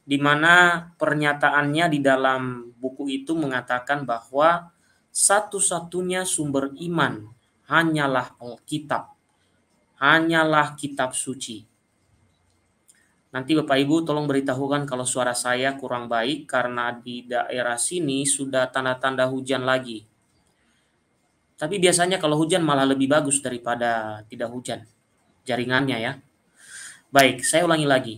di mana pernyataannya di dalam buku itu mengatakan bahwa satu-satunya sumber iman hanyalah Alkitab, hanyalah kitab suci. Nanti Bapak Ibu tolong beritahukan kalau suara saya kurang baik karena di daerah sini sudah tanda-tanda hujan lagi. Tapi biasanya kalau hujan malah lebih bagus daripada tidak hujan jaringannya ya. Baik, saya ulangi lagi.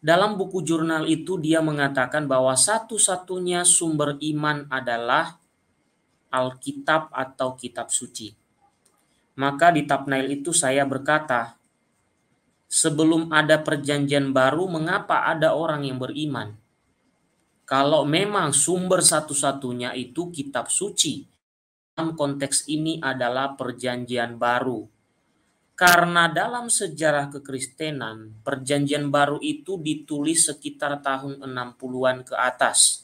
Dalam buku jurnal itu dia mengatakan bahwa satu-satunya sumber iman adalah Alkitab atau kitab suci. Maka di thumbnail itu saya berkata, sebelum ada perjanjian baru, mengapa ada orang yang beriman? Kalau memang sumber satu-satunya itu kitab suci, dalam konteks ini adalah perjanjian baru. Karena dalam sejarah kekristenan, perjanjian baru itu ditulis sekitar tahun 60-an ke atas.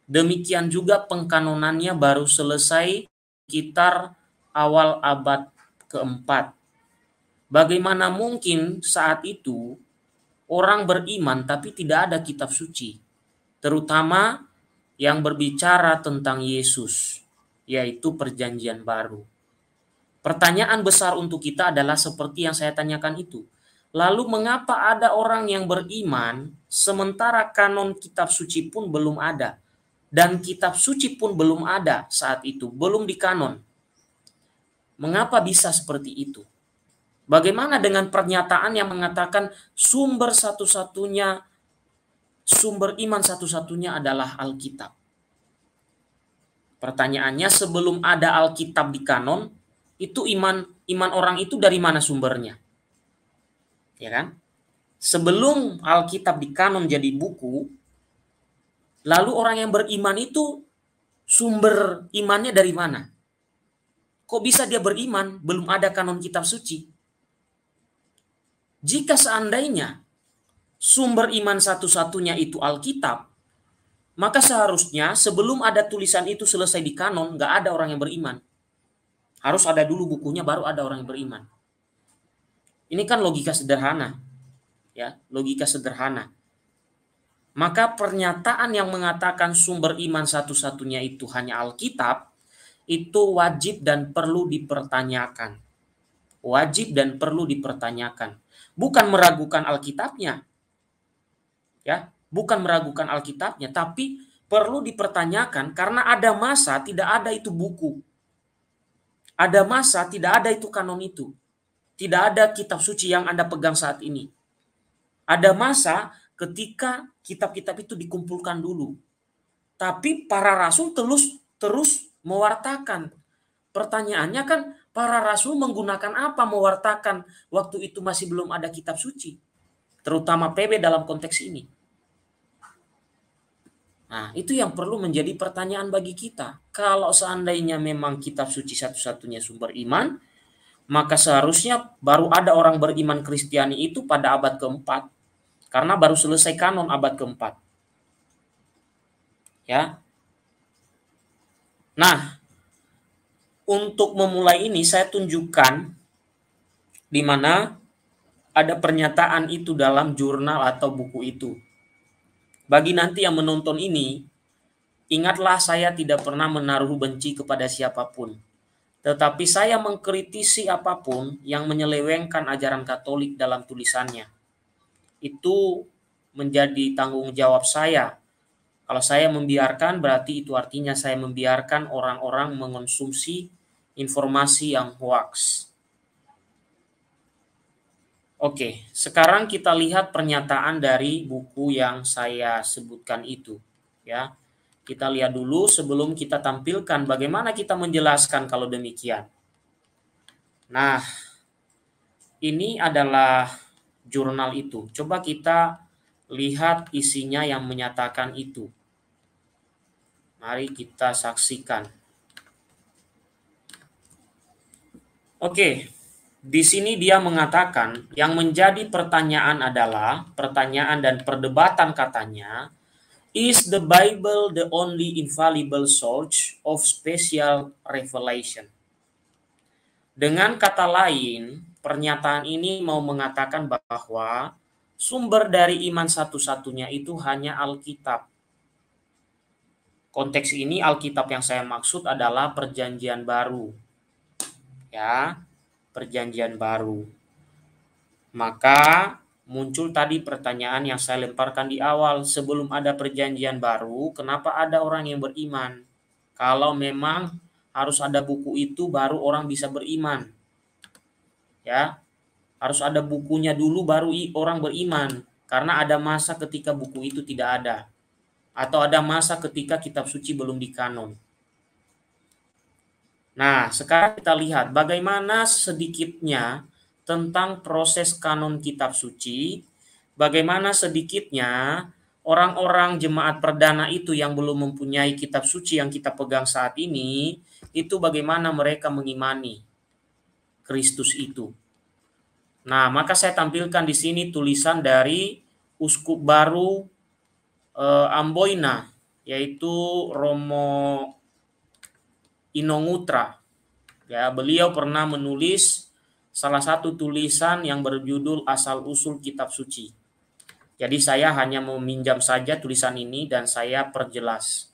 Demikian juga pengkanonannya baru selesai sekitar awal abad keempat. Bagaimana mungkin saat itu orang beriman tapi tidak ada kitab suci, terutama yang berbicara tentang Yesus, yaitu perjanjian baru. Pertanyaan besar untuk kita adalah seperti yang saya tanyakan itu. Lalu mengapa ada orang yang beriman sementara kanon kitab suci pun belum ada? Dan kitab suci pun belum ada saat itu, belum dikanon. Mengapa bisa seperti itu? Bagaimana dengan pernyataan yang mengatakan sumber iman satu-satunya adalah Alkitab? Pertanyaannya, sebelum ada Alkitab di kanon, itu iman orang itu dari mana sumbernya? Ya kan? Sebelum Alkitab di kanon jadi buku, lalu orang yang beriman itu sumber imannya dari mana? Kok bisa dia beriman belum ada kanon kitab suci? Jika seandainya sumber iman satu-satunya itu Alkitab, maka seharusnya sebelum ada tulisan itu selesai di kanon, nggak ada orang yang beriman. Harus ada dulu bukunya, baru ada orang yang beriman. Ini kan logika sederhana, ya, logika sederhana. Maka pernyataan yang mengatakan sumber iman satu-satunya itu hanya Alkitab, itu wajib dan perlu dipertanyakan. Wajib dan perlu dipertanyakan. Bukan meragukan Alkitabnya, ya, bukan meragukan Alkitabnya, tapi perlu dipertanyakan karena ada masa tidak ada itu buku. Ada masa tidak ada itu kanon itu. Tidak ada kitab suci yang Anda pegang saat ini. Ada masa ketika kitab-kitab itu dikumpulkan dulu. Tapi para rasul terus mewartakan. Pertanyaannya kan, para rasul menggunakan apa mewartakan waktu itu masih belum ada kitab suci? Terutama PB dalam konteks ini. Nah, itu yang perlu menjadi pertanyaan bagi kita. Kalau seandainya memang kitab suci satu-satunya sumber iman, maka seharusnya baru ada orang beriman Kristiani itu pada abad keempat. Karena baru selesai kanon abad keempat. Ya. Nah, untuk memulai ini saya tunjukkan di mana ada pernyataan itu dalam jurnal atau buku itu. Bagi nanti yang menonton ini, ingatlah saya tidak pernah menaruh benci kepada siapapun. Tetapi saya mengkritisi apapun yang menyelewengkan ajaran Katolik dalam tulisannya. Itu menjadi tanggung jawab saya. Kalau saya membiarkan, berarti itu artinya saya membiarkan orang-orang mengonsumsi informasi yang hoax. Oke, sekarang kita lihat pernyataan dari buku yang saya sebutkan itu, ya. Kita lihat dulu sebelum kita tampilkan bagaimana kita menjelaskan kalau demikian. Nah, ini adalah jurnal itu. Coba kita lihat isinya yang menyatakan itu. Mari kita saksikan. Oke. Di sini dia mengatakan yang menjadi pertanyaan adalah, pertanyaan dan perdebatan katanya, is the Bible the only infallible source of special revelation? Dengan kata lain, pernyataan ini mau mengatakan bahwa Sumber dari iman satu-satunya itu hanya Alkitab. Konteks ini Alkitab yang saya maksud adalah Perjanjian Baru. Ya, Perjanjian Baru. Maka muncul tadi pertanyaan yang saya lemparkan di awal, sebelum ada Perjanjian Baru, kenapa ada orang yang beriman? Kalau memang harus ada buku itu baru orang bisa beriman. Ya, harus ada bukunya dulu baru orang beriman, karena ada masa ketika buku itu tidak ada, atau ada masa ketika kitab suci belum dikanon. Nah, sekarang kita lihat bagaimana sedikitnya tentang proses kanon kitab suci, bagaimana sedikitnya orang-orang jemaat perdana itu yang belum mempunyai kitab suci yang kita pegang saat ini, itu bagaimana mereka mengimani Kristus itu. Nah, maka saya tampilkan di sini tulisan dari Uskup Baru Amboina, yaitu Romo Inongutra. Ya, beliau pernah menulis salah satu tulisan yang berjudul Asal-usul Kitab Suci. Jadi saya hanya meminjam saja tulisan ini dan saya perjelas.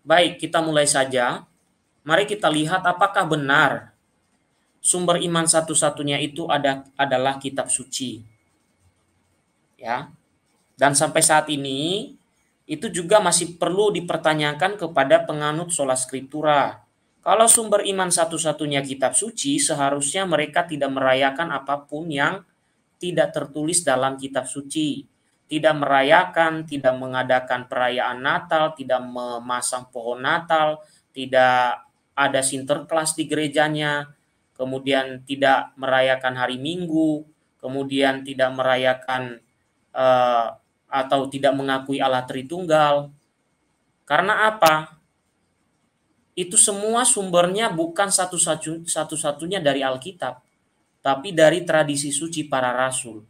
Baik, kita mulai saja. Mari kita lihat apakah benar sumber iman satu-satunya itu adalah kitab suci. Ya. Dan sampai saat ini itu juga masih perlu dipertanyakan kepada penganut sola scriptura. Kalau sumber iman satu-satunya kitab suci, seharusnya mereka tidak merayakan apapun yang tidak tertulis dalam kitab suci. Tidak merayakan, tidak mengadakan perayaan Natal, tidak memasang pohon Natal, tidak ada sinterklas di gerejanya, kemudian tidak merayakan hari Minggu, kemudian tidak merayakan atau tidak mengakui Allah Tritunggal. Karena apa? Itu semua sumbernya bukan satu-satunya dari Alkitab, tapi dari tradisi suci para rasul.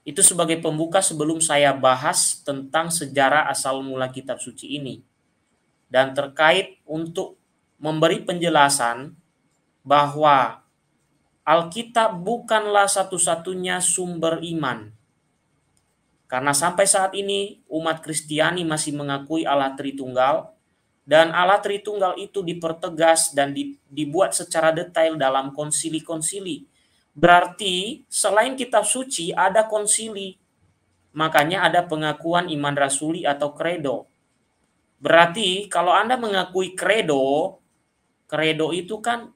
Itu sebagai pembuka sebelum saya bahas tentang sejarah asal mula kitab suci ini. Dan terkait untuk memberi penjelasan bahwa Alkitab bukanlah satu-satunya sumber iman. Karena sampai saat ini umat Kristiani masih mengakui Allah Tritunggal, dan Allah Tritunggal itu dipertegas dan dibuat secara detail dalam konsili-konsili. Berarti selain kitab suci ada konsili. Makanya ada pengakuan iman rasuli atau kredo. Berarti kalau Anda mengakui kredo, kredo itu kan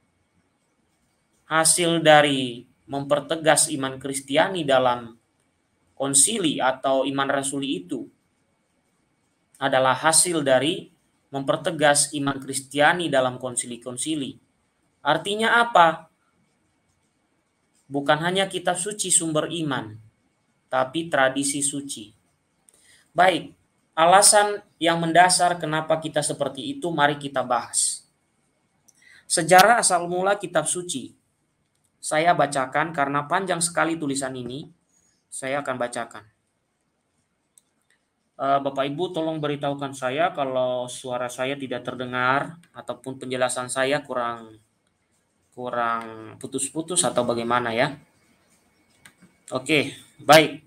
hasil dari mempertegas iman Kristiani dalam konsili atau iman rasuli itu adalah hasil dari mempertegas iman Kristiani dalam konsili-konsili. Artinya apa? Bukan hanya kitab suci sumber iman, tapi tradisi suci. Baik, alasan yang mendasar kenapa kita seperti itu mari kita bahas. Sejarah asal mula kitab suci. Saya bacakan karena panjang sekali tulisan ini, saya akan bacakan. Bapak Ibu tolong beritahukan saya kalau suara saya tidak terdengar ataupun penjelasan saya kurang putus-putus atau bagaimana ya. Oke, baik.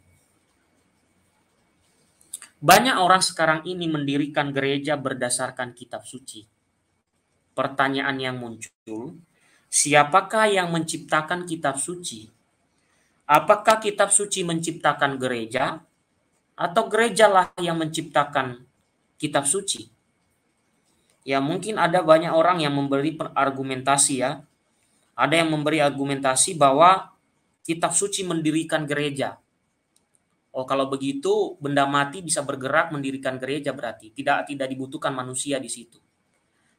Banyak orang sekarang ini mendirikan gereja berdasarkan kitab suci. Pertanyaan yang muncul, siapakah yang menciptakan kitab suci? Apakah kitab suci menciptakan gereja? Atau gerejalah yang menciptakan kitab suci? Ya mungkin ada banyak orang yang memberi argumentasi ya. Ada yang memberi argumentasi bahwa kitab suci mendirikan gereja. Oh kalau begitu benda mati bisa bergerak mendirikan gereja berarti. Tidak dibutuhkan manusia di situ.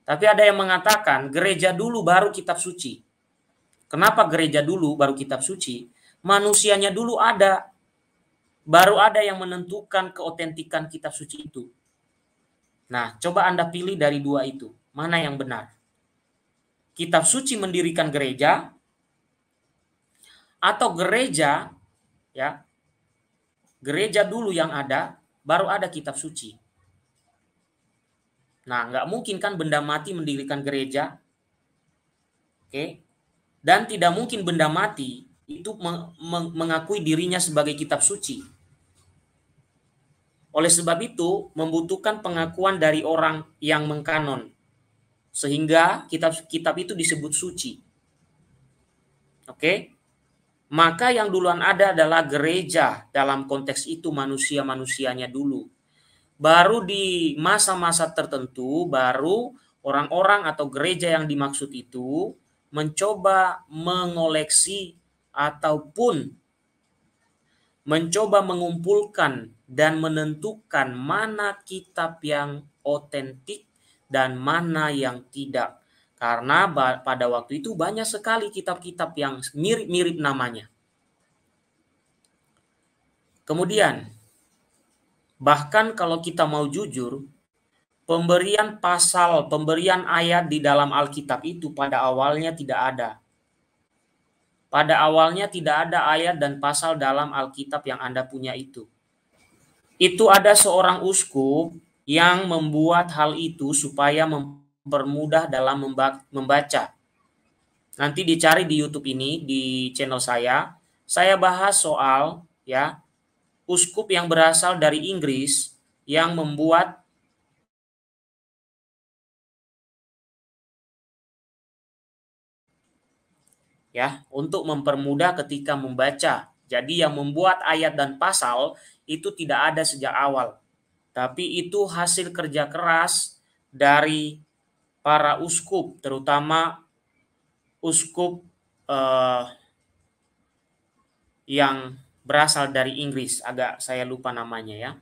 Tapi ada yang mengatakan gereja dulu baru kitab suci. Kenapa gereja dulu baru kitab suci? Manusianya dulu ada. Baru ada yang menentukan keotentikan kitab suci itu. Nah, coba Anda pilih dari dua itu. Mana yang benar? Kitab suci mendirikan gereja atau gereja ya. Gereja dulu yang ada, baru ada kitab suci. Nah, nggak mungkin kan benda mati mendirikan gereja. Oke. Dan tidak mungkin benda mati itu mengakui dirinya sebagai kitab suci. Oleh sebab itu, membutuhkan pengakuan dari orang yang mengkanon, sehingga kitab-kitab itu disebut suci. Oke? Maka yang duluan ada adalah gereja, dalam konteks itu manusia-manusianya dulu. Baru di masa-masa tertentu, baru orang-orang atau gereja yang dimaksud itu mencoba mengoleksi ataupun mencoba mengumpulkan dan menentukan mana kitab yang otentik dan mana yang tidak. Karena pada waktu itu banyak sekali kitab-kitab yang mirip-mirip namanya. Kemudian, bahkan kalau kita mau jujur, pemberian pasal, pemberian ayat di dalam Alkitab itu pada awalnya tidak ada. Pada awalnya tidak ada ayat dan pasal dalam Alkitab yang Anda punya itu. Itu ada seorang uskup yang membuat hal itu supaya mempermudah dalam membaca. Nanti dicari di YouTube ini, di channel saya bahas soal ya uskup yang berasal dari Inggris yang membuat ya untuk mempermudah ketika membaca. Jadi yang membuat ayat dan pasal itu tidak ada sejak awal. Tapi itu hasil kerja keras dari para uskup, terutama uskup yang berasal dari Inggris. Agak saya lupa namanya ya.